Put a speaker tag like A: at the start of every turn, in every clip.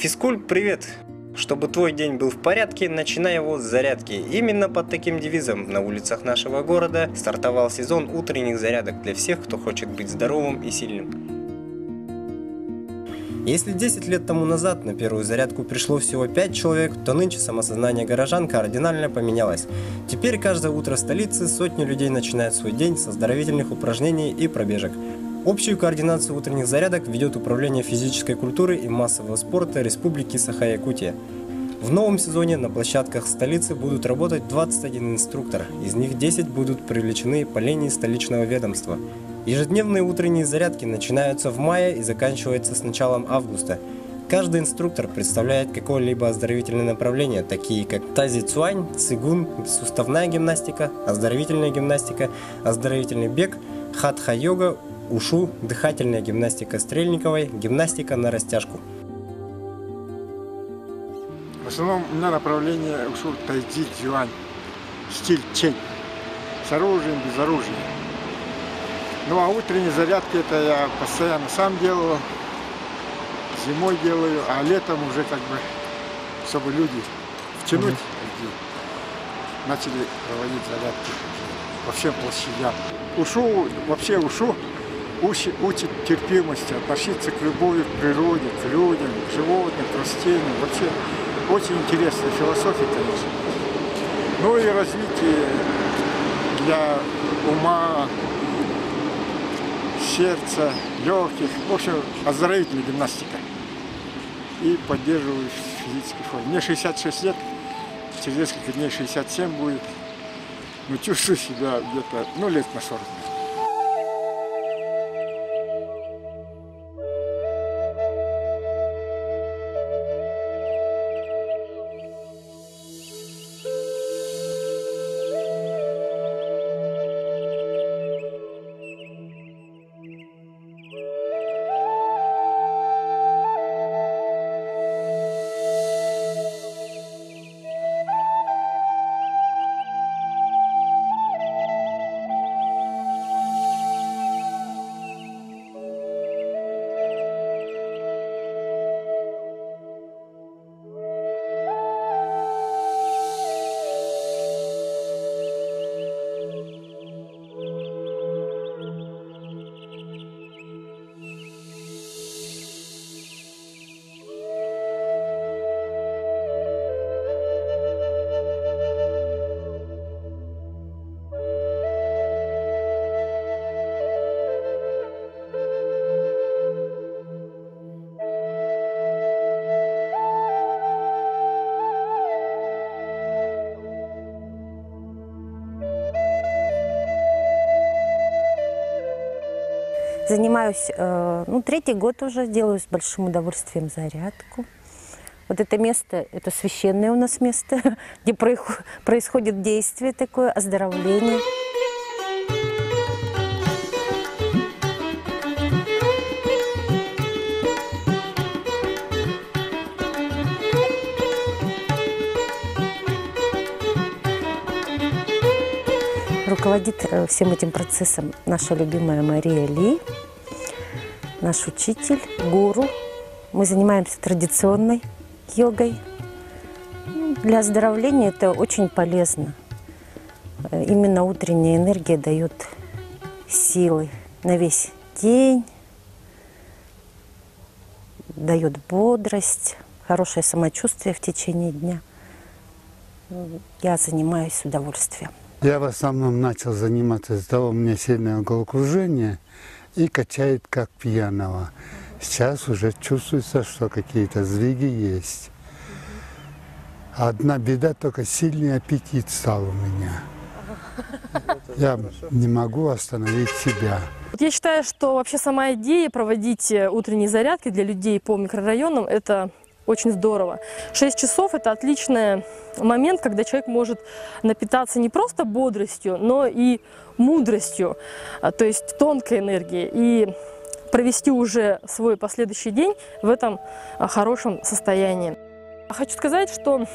A: Физкульт, привет! Чтобы твой день был в порядке, начинай его с зарядки. Именно под таким девизом на улицах нашего города стартовал сезон утренних зарядок для всех, кто хочет быть здоровым и сильным. Если 10 лет тому назад на первую зарядку пришло всего 5 человек, то нынче самосознание горожан кардинально поменялось. Теперь каждое утро в столице сотни людей начинают свой день с оздоровительных упражнений и пробежек. Общую координацию утренних зарядок ведет Управление физической культуры и массового спорта Республики Саха-Якутия. В новом сезоне на площадках столицы будут работать 21 инструктор, из них 10 будут привлечены по линии столичного ведомства. Ежедневные утренние зарядки начинаются в мае и заканчиваются с началом августа. Каждый инструктор представляет какое-либо оздоровительное направление, такие как тази-цуань, цигун, суставная гимнастика, оздоровительная гимнастика, оздоровительный бег, хатха-йога, ушу, дыхательная гимнастика Стрельниковой, гимнастика на растяжку.
B: В основном у меня направление ушу тайцзи-цюань, стиль чень, с оружием, без оружия. Ну а утренние зарядки это я постоянно сам делаю, зимой делаю, а летом уже как бы, чтобы люди втянуть, начали проводить зарядки по всем площадям. Ушу, вообще ушу учит терпимости, относиться к любви к природе, к людям, к животным, к растениям. Вообще очень интересная философия, конечно. Ну и развитие для ума, сердца, легких, в общем, оздоровительная гимнастика. И поддерживаю физический форму. Мне 66 лет, через несколько дней 67 будет. Но чувствую себя где-то, лет на 40.
C: Занимаюсь, третий год уже, делаю с большим удовольствием зарядку. Вот это место, это священное у нас место, где происходит действие такое, оздоровление. Руководит всем этим процессом наша любимая Мария Ли, наш учитель, гуру. Мы занимаемся традиционной йогой. Для оздоровления это очень полезно. Именно утренняя энергия дает силы на весь день, дает бодрость, хорошее самочувствие в течение дня. Я занимаюсь с удовольствием.
D: Я в основном начал заниматься из-за того, у меня сильное головокружение и качает как пьяного. Сейчас уже чувствуется, что какие-то сдвиги есть. Одна беда, только сильный аппетит стал у меня. Я не могу остановить себя.
E: Я считаю, что вообще сама идея проводить утренние зарядки для людей по микрорайонам – это очень здорово. 6 часов – это отличный момент, когда человек может напитаться не просто бодростью, но и мудростью, то есть тонкой энергией, и провести уже свой последующий день в этом хорошем состоянии. Хочу сказать, что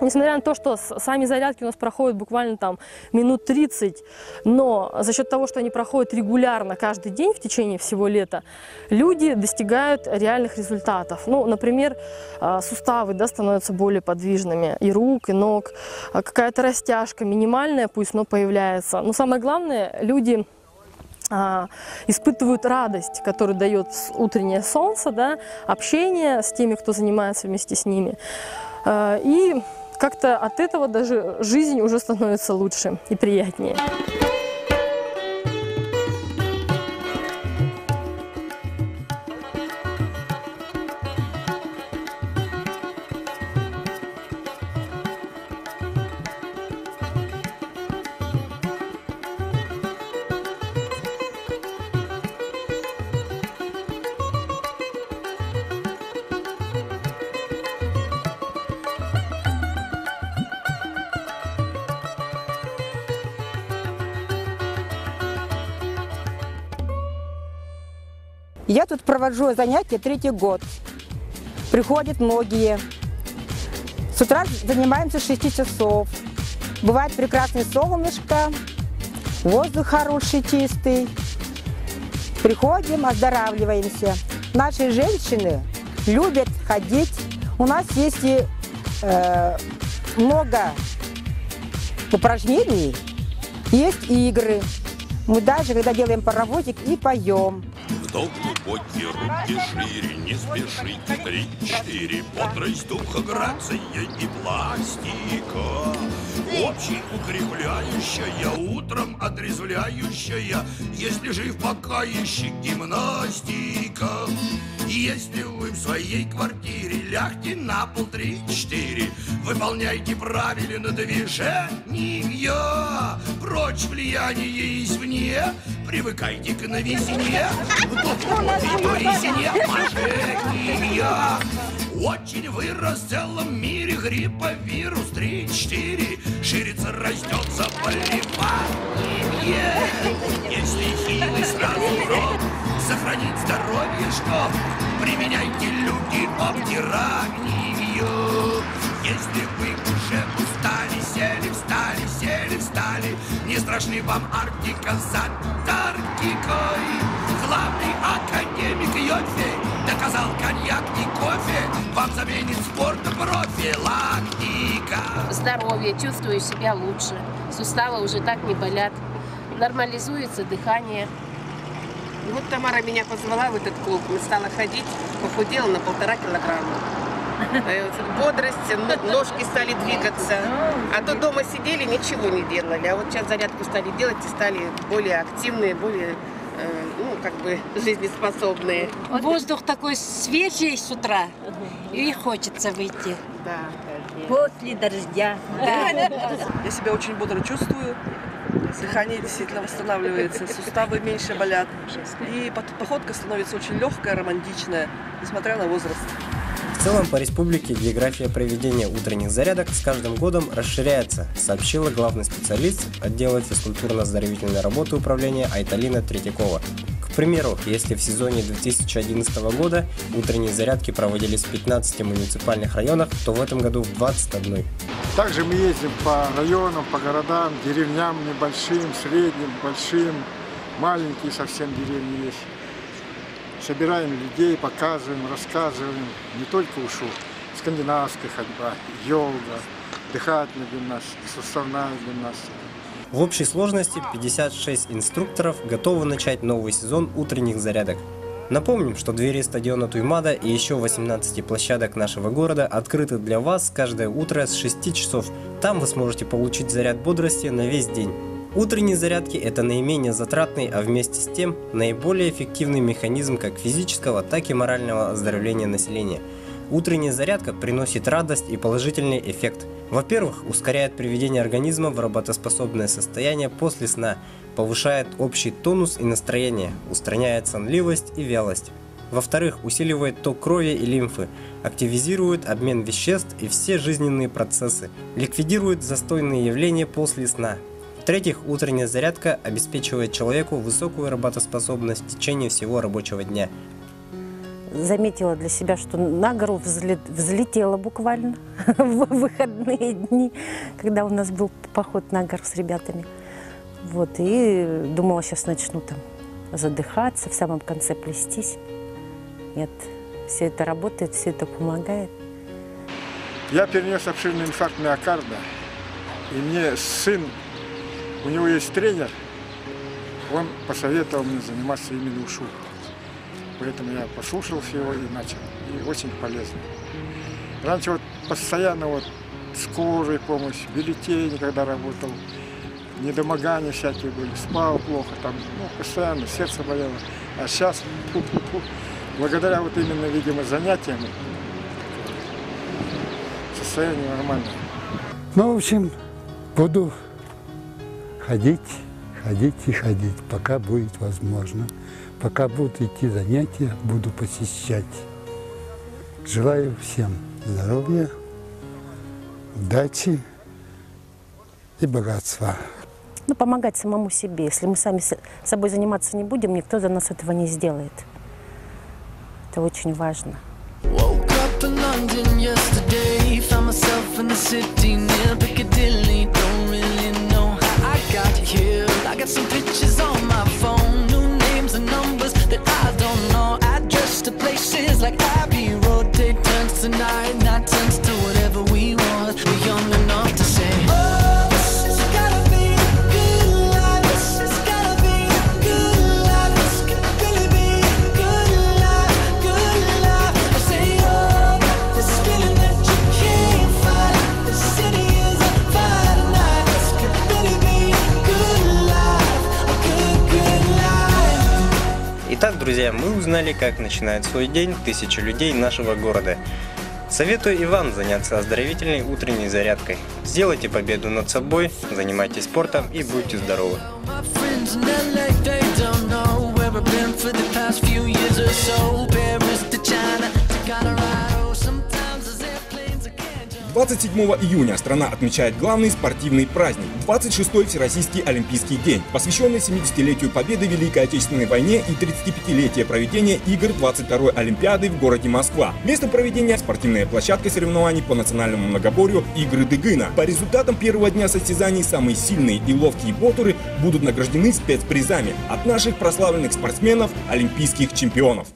E: Несмотря на то, что сами зарядки у нас проходят буквально там минут 30, но за счет того, что они проходят регулярно каждый день в течение всего лета, люди достигают реальных результатов. Ну, например, суставы, да, становятся более подвижными, и рук, и ног, какая-то растяжка минимальная, пусть, но появляется. Но самое главное, люди испытывают радость, которую дает утреннее солнце, да, общение с теми, кто занимается вместе с ними. И как-то от этого даже жизнь уже становится лучше и приятнее.
F: Я тут провожу занятия 3-й год. Приходят многие. С утра занимаемся с 6 часов. Бывает прекрасное солнышко, воздух хороший, чистый. Приходим, оздоравливаемся. Наши женщины любят ходить. У нас есть много упражнений, есть игры. Мы даже, когда делаем паровозик, и поем.
G: Вдох глубокий, руки шире, не спешите, 3-4, бодрость духа, грация и пластика. Общий укрепляющая, утром отрезвляющая, если жив пока еще гимнастика. Если вы в своей квартире, лягте на пол 3-4, выполняйте правильно движения, прочь влияние извне, привыкайте к новизне, в резине мошенния. Очень вырос в целом мире грипповирус 3-4, ширится, растет заболевание. Если хилый сразу рот, сохранить здоровье, что применяйте люди обтиранию. Если вы уже устали, сели, встали, не страшны вам Арктика с Антарктикой. Главный академик Йоффе доказал, коньяк не кофе вам заменит спорт профилактика.
H: Здоровье, чувствую себя лучше, суставы уже так не болят, нормализуется дыхание.
I: Вот Тамара меня позвала в этот клуб, стала ходить, похудела на 1,5 килограмма. Бодрость, ножки стали двигаться. А то дома сидели, ничего не делали. А вот сейчас зарядку стали делать и стали более активные, более, жизнеспособные.
J: Воздух такой свежий с утра, и хочется выйти.
I: Да.
J: После дождя.
K: Да. Я себя очень бодро чувствую. Дыхание действительно восстанавливается, суставы меньше болят. И походка становится очень легкая, романтичная, несмотря на возраст.
A: В целом по республике география проведения утренних зарядок с каждым годом расширяется, сообщила главный специалист отдела физкультурно-оздоровительной работы управления Айталина Третьякова. К примеру, если в сезоне 2011 года утренние зарядки проводились в 15 муниципальных районах, то в этом году в 21.
B: Также мы ездим по районам, по городам, деревням небольшим, средним, большим, маленькие совсем деревни есть. Собираем людей, показываем, рассказываем. Не только ушу, скандинавская ходьба, йога, дыхательная гимнастика, суставная гимнастика.
A: В общей сложности 56 инструкторов готовы начать новый сезон утренних зарядок. Напомним, что двери стадиона Туймада и еще 18 площадок нашего города открыты для вас каждое утро с 6 часов. Там вы сможете получить заряд бодрости на весь день. Утренние зарядки – это наименее затратный, а вместе с тем наиболее эффективный механизм как физического, так и морального оздоровления населения. Утренняя зарядка приносит радость и положительный эффект. Во-первых, ускоряет приведение организма в работоспособное состояние после сна, повышает общий тонус и настроение, устраняет сонливость и вялость. Во-вторых, усиливает ток крови и лимфы, активизирует обмен веществ и все жизненные процессы, ликвидирует застойные явления после сна. В-третьих, утренняя зарядка обеспечивает человеку высокую работоспособность в течение всего рабочего дня.
C: заметила для себя, что на гору взлетела буквально в выходные дни, когда у нас был поход на гору с ребятами. Вот, и думала, сейчас начну там задыхаться, в самом конце плестись. Нет, все это работает, все это помогает.
B: Я перенес обширный инфаркт миокарда, и мне сын, у него есть тренер, он посоветовал мне заниматься именно ушу. Поэтому я послушался его и начал. И очень полезно. Раньше вот постоянно вот с кожей помощь, бюллетени, когда работал, недомогания всякие были, спал плохо, там, ну, постоянно сердце болело. А сейчас, благодаря вот именно, видимо, занятиям, состояние нормальное.
D: Ну, в общем, буду ходить и ходить, пока будет возможно. Пока будут идти занятия, буду посещать. Желаю всем здоровья, удачи и богатства.
C: Ну, помогать самому себе. Если мы сами собой заниматься не будем, никто за нас этого не сделает. Это очень важно.
L: And numbers that I don't know. Address to places like Abbey Road. Take turns tonight, not turns to whatever we want. We're young enough to say, oh, this has gotta be a good life. This has gotta be a good life. This could really be a good life, good life. I say, oh, this feeling that you can't fight. The city is on fire tonight. This could really be a good life, a good life.
A: Итак, друзья, мы узнали, как начинает свой день тысячи людей нашего города. Советую и вам заняться оздоровительной утренней зарядкой. Сделайте победу над собой, занимайтесь спортом и будьте здоровы.
M: 27 июня страна отмечает главный спортивный праздник – 26-й Всероссийский Олимпийский день, посвященный 70-летию победы в Великой Отечественной войне и 35-летия проведения игр 22-й Олимпиады в городе Москва. Местом проведения – спортивная площадка соревнований по национальному многоборью «Игры Дыгына». По результатам первого дня состязаний самые сильные и ловкие ботуры будут награждены спецпризами от наших прославленных спортсменов, олимпийских чемпионов.